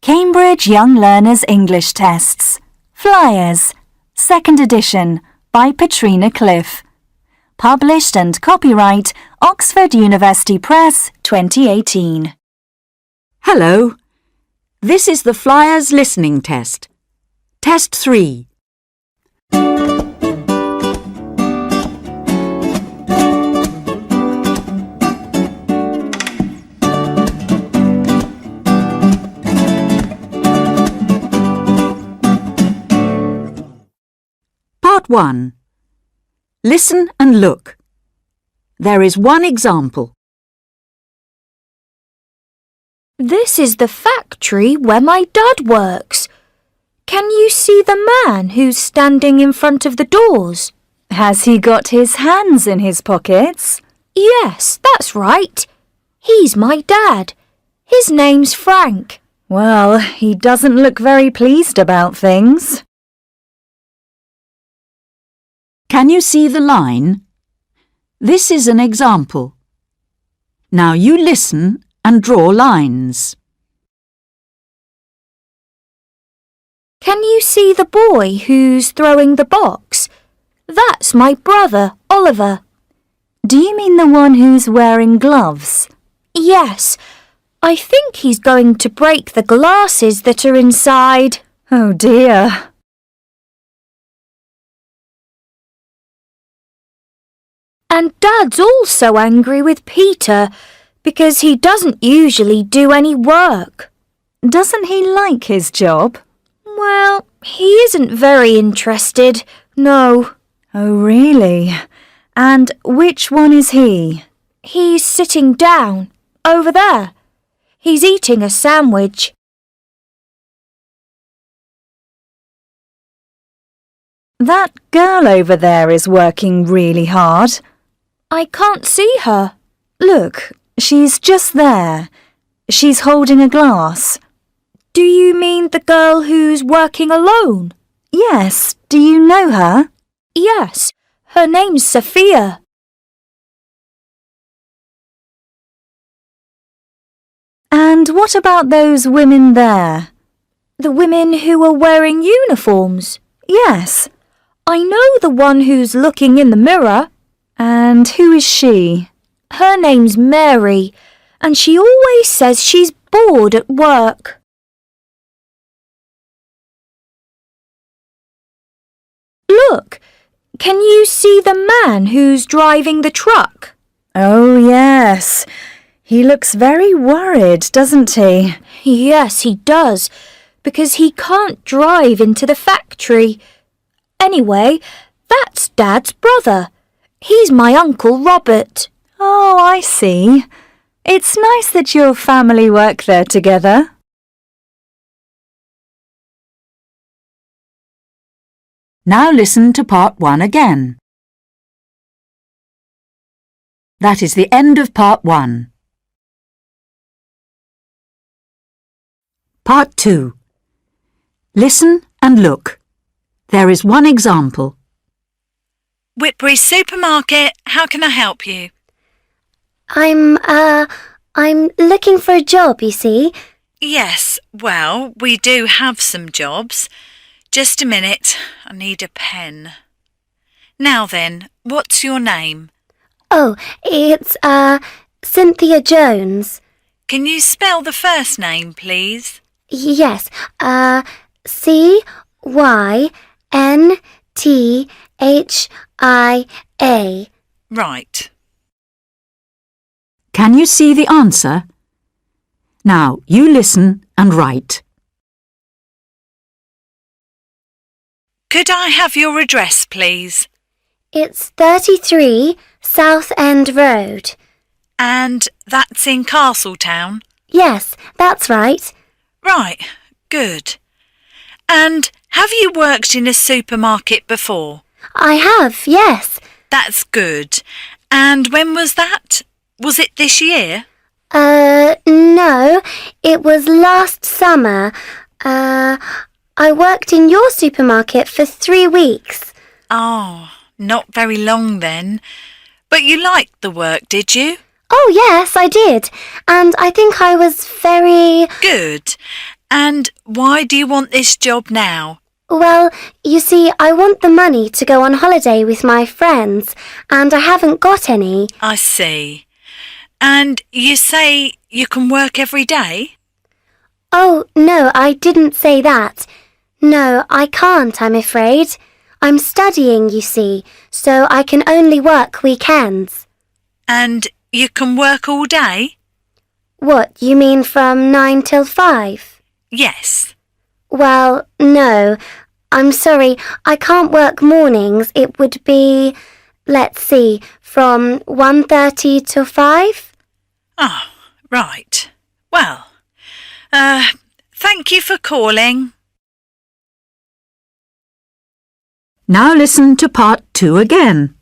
Cambridge Young Learners English Tests. Flyers. 2nd edition by Patrina Cliff. Published and copyright Oxford University Press 2018. Hello. This is the Flyers listening test. Test 3. Part 1. Listen and look. There is one example. This is the factory where my dad works. Can you see the man who's standing in front of the doors? Has he got his hands in his pockets? Yes, that's right. He's my dad. His name's Frank. Well, he doesn't look very pleased about things. Can you see the line? This is an example. Now you listen and draw lines. Can you see the boy who's throwing the box? That's my brother, Oliver. Do you mean the one who's wearing gloves? Yes, I think he's going to break the glasses that are inside. Oh dear. And Dad's also angry with Peter because he doesn't usually do any work. Doesn't he like his job? Well, he isn't very interested, no. Oh, really? And which one is he? He's sitting down, over there. He's eating a sandwich. That girl over there is working really hard. I can't see her. Look, she's just there. She's holding a glass. Do you mean the girl who's working alone? Yes, do you know her? Yes, her name's Sophia. And what about those women there? The women who are wearing uniforms? Yes. I know the one who's looking in the mirror. And who is she? Her name's Mary, and she always says she's bored at work. Look, can you see the man who's driving the truck? Oh, yes. He looks very worried, doesn't he? Yes, he does, because he can't drive into the factory. Anyway, that's Dad's brother. He's my Uncle Robert. Oh, I see. It's nice that your family work there together. Now listen to part 1 again. That is the end of part 1. Part 2. Listen and look. There is one example. Whitbury Supermarket, how can I help you? I'm looking for a job, you see. Yes, well, we do have some jobs. Just a minute, I need a pen. Now then, what's your name? Oh, it's, Cynthia Jones. Can you spell the first name, please? Yes, Cynthia. Right. Can you see the answer? Now you listen and write. Could I have your address, please? It's 33 South End Road. And that's in Castletown? Yes, that's right. Right, good. And have you worked in a supermarket before? I have, yes. That's good. And when was that? Was it this year? No, it was last summer. I worked in your supermarket for 3 weeks. Oh, not very long then. But you liked the work, did you? Oh, yes, I did. And I think I was very... Good. And why do you want this job now? Well, you see, I want the money to go on holiday with my friends, and I haven't got any. I see. And you say you can work every day? Oh, no, I didn't say that. No, I can't, I'm afraid. I'm studying, you see, so I can only work weekends. And you can work all day? What, you mean from 9 till 5? Yes. Well, no. I'm sorry, I can't work mornings. It would be, let's see, from 1:30 till 5? Oh, right. Well, thank you for calling. Now listen to part 2 again.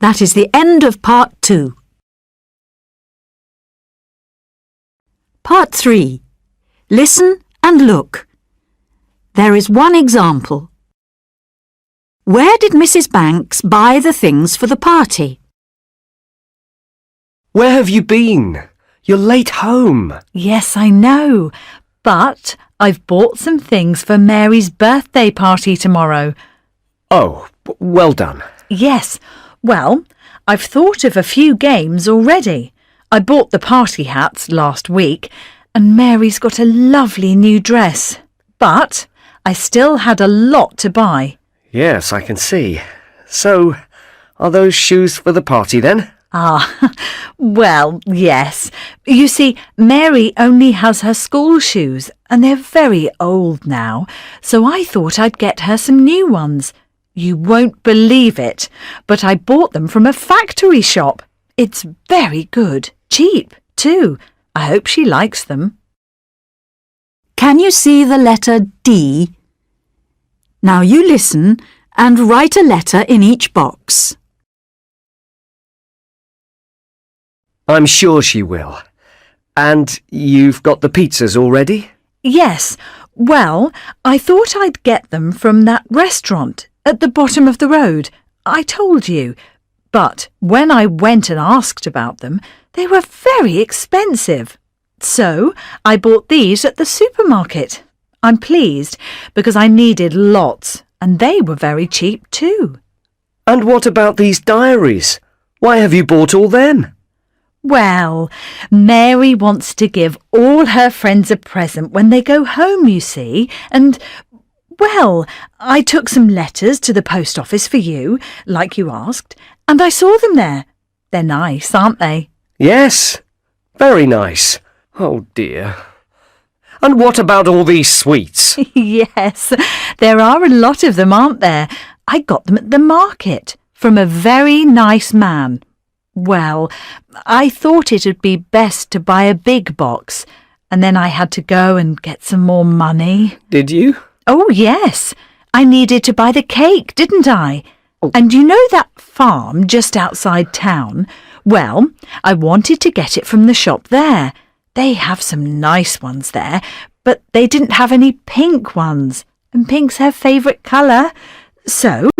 That is the end of part 2. Part 3. Listen and look. There is one example. Where did Mrs. Banks buy the things for the party? Where have you been? You're late home. Yes, I know. But I've bought some things for Mary's birthday party tomorrow. Oh, well done. Yes. Well, I've thought of a few games already. I bought the party hats last week, and Mary's got a lovely new dress. But I still had a lot to buy. Yes, I can see. So, are those shoes for the party then? Well, yes. You see, Mary only has her school shoes, and they're very old now, so I thought I'd get her some new ones. You won't believe it, but I bought them from a factory shop. It's very good, cheap, too. I hope she likes them. Can you see the letter D? Now you listen and write a letter in each box. I'm sure she will. And you've got the pizzas already? Yes. Well, I thought I'd get them from that restaurant at the bottom of the road. I told you. But when I went and asked about them, they were very expensive. So I bought these at the supermarket. I'm pleased because I needed lots, and they were very cheap too. And what about these diaries? Why have you bought all them? Well, Mary wants to give all her friends a present when they go home, you see, and, well, I took some letters to the post office for you, like you asked, and I saw them there. They're nice, aren't they? Yes, very nice. Oh dear. And what about all these sweets? Yes, there are a lot of them, aren't there? I got them at the market from a very nice man. Well, I thought it would be best to buy a big box, and then I had to go and get some more money. Did you? Oh, yes. I needed to buy the cake, didn't I? And you know that farm just outside town? Well, I wanted to get it from the shop there. They have some nice ones there, but they didn't have any pink ones, and pink's her favourite colour. So,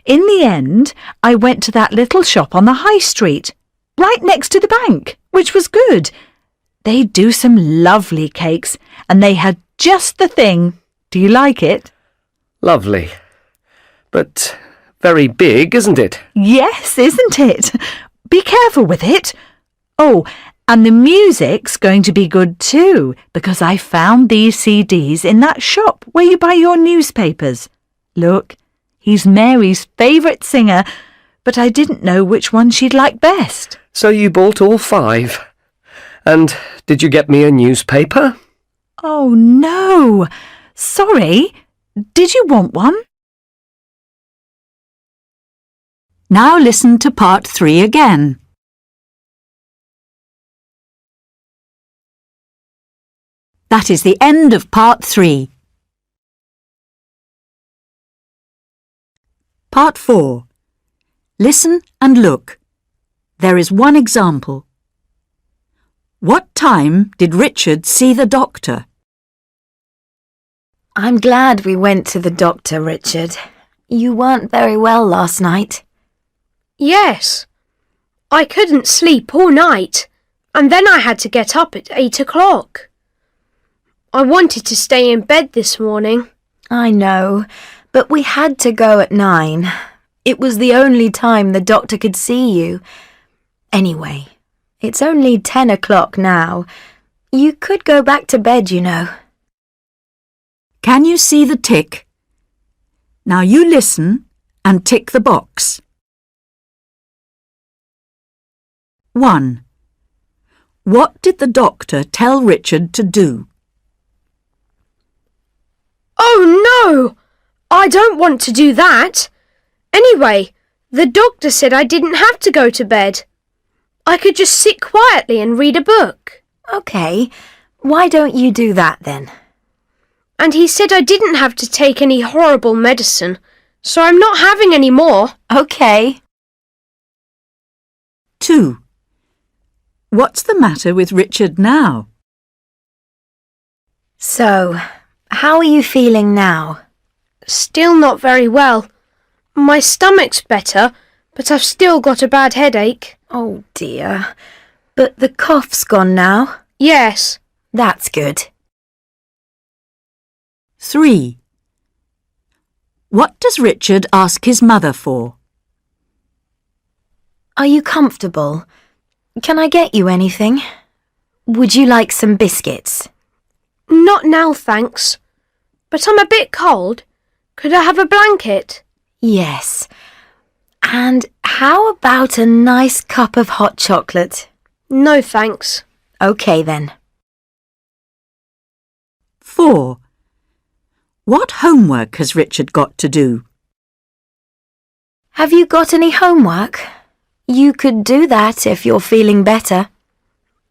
in the end, I went to that little shop on the high street, right next to the bank, which was good. They do some lovely cakes, and they had just the thing. Do you like it? Lovely. But very big, isn't it? Yes, isn't it? Be careful with it. Oh, and the music's going to be good too, because I found these CDs in that shop where you buy your newspapers. Look, he's Mary's favourite singer, but I didn't know which one she'd like best. So you bought all 5. And did you get me a newspaper? Oh, no. Sorry. Did you want one? Now listen to part 3 again. That is the end of part 3. Part 4. Listen and look. There is one example. What time did Richard see the doctor? I'm glad we went to the doctor, Richard. You weren't very well last night. Yes. I couldn't sleep all night. and then I had to get up at 8 o'clock. I wanted to stay in bed this morning. I know, but we had to go at 9. It was the only time the doctor could see you. Anyway, it's only 10 o'clock now. You could go back to bed, you know. Can you see the tick? Now you listen and tick the box. 1. What did the doctor tell Richard to do? Oh no! I don't want to do that. Anyway, the doctor said I didn't have to go to bed. I could just sit quietly and read a book. OK, why don't you do that then? And he said I didn't have to take any horrible medicine, so I'm not having any more. OK. 2. What's the matter with Richard now? So, how are you feeling now? Still not very well. My stomach's better, but I've still got a bad headache. Oh dear. But the cough's gone now? Yes. That's good. 3. What does Richard ask his mother for? Are you comfortable? Can I get you anything? Would you like some biscuits? Not now, thanks. But I'm a bit cold. Could I have a blanket? Yes. And how about a nice cup of hot chocolate? No, thanks. OK then. 4. What homework has Richard got to do? Have you got any homework? You could do that if you're feeling better.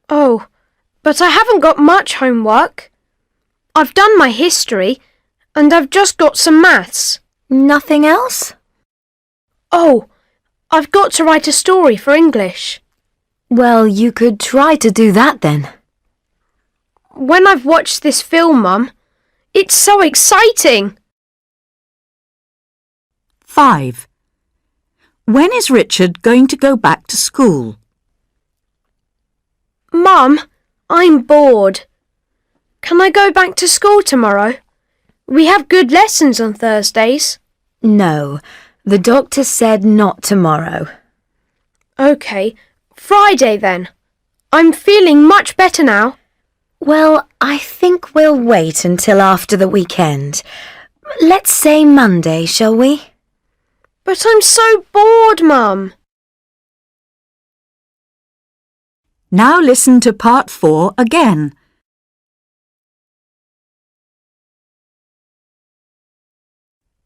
Oh, but I haven't got much homework. I've done my history, and I've just got some maths. Nothing else? Oh, I've got to write a story for English. Well, you could try to do that then. When I've watched this film, Mum, it's so exciting. 5. When is Richard going to go back to school? Mum, I'm bored. Can I go back to school tomorrow? We have good lessons on Thursdays. No, the doctor said not tomorrow. OK, Friday then. I'm feeling much better now. Well, I think we'll wait until after the weekend. Let's say Monday, shall we? But I'm so bored, Mum. Now listen to part 4 again.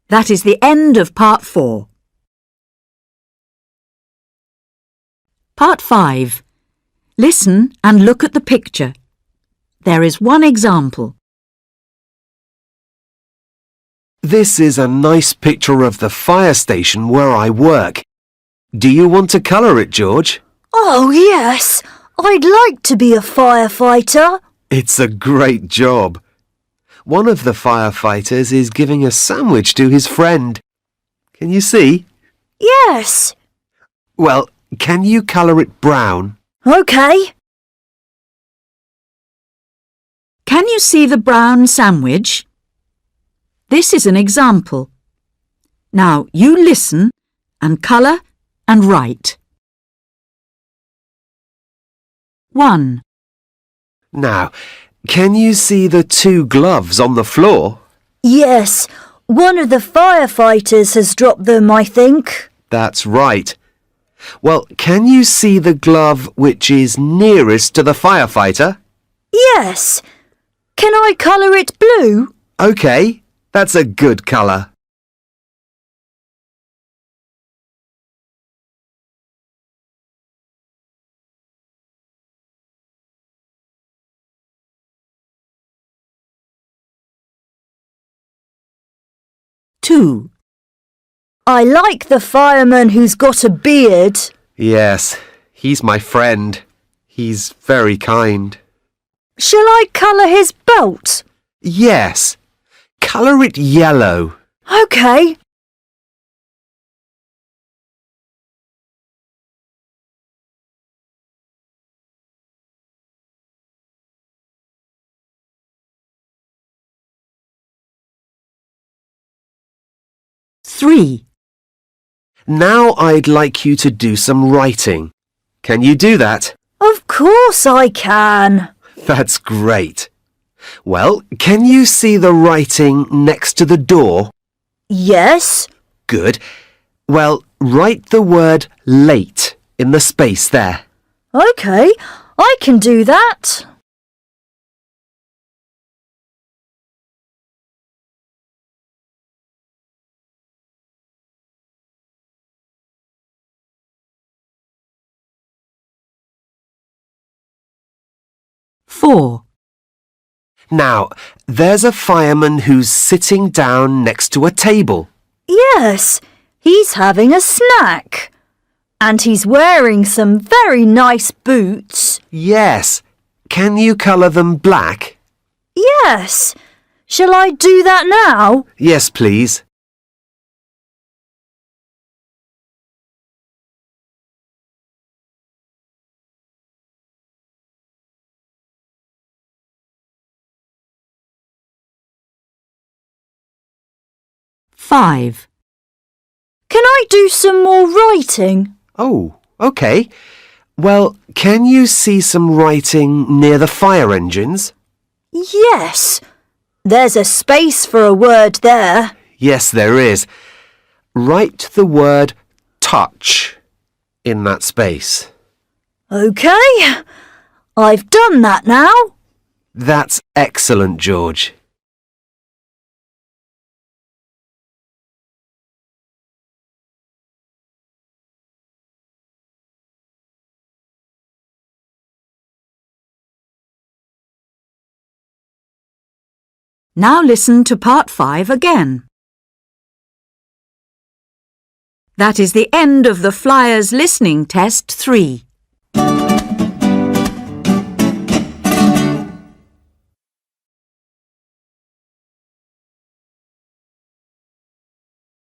That is the end of part 4. Part 5. Listen and look at the picture. There is one example. This is a nice picture of the fire station where I work. Do you want to colour it, George? Oh, yes. I'd like to be a firefighter. It's a great job. One of the firefighters is giving a sandwich to his friend. Can you see? Yes. Well, can you colour it brown? OK. Can you see the brown sandwich? This is an example. Now you listen and colour and write. 1. Now, can you see the 2 gloves on the floor? Yes. One of the firefighters has dropped them, I think. That's right. Well, can you see the glove which is nearest to the firefighter? Yes. Can I colour it blue? OK, that's a good colour. Two. I like the fireman who's got a beard. Yes, he's my friend. He's very kind. Shall I colour his belt? Yes, colour it yellow. OK. 3. Now I'd like you to do some writing. Can you do that? Of course I can. That's great. Well, can you see the writing next to the door? Yes. Good. Well, write the word late in the space there. OK, I can do that. Four. Now, there's a fireman who's sitting down next to a table. Yes, he's having a snack. And he's wearing some very nice boots. Yes. Can you colour them black? Yes. Shall I do that now? Yes, please. Five. Can I do some more writing? Oh, OK. Well, can you see some writing near the fire engines? Yes. There's a space for a word there. Yes, there is. Write the word touch in that space. OK. I've done that now. That's excellent, George. Now listen to part 5 again. That is the end of the Flyers Listening Test 3.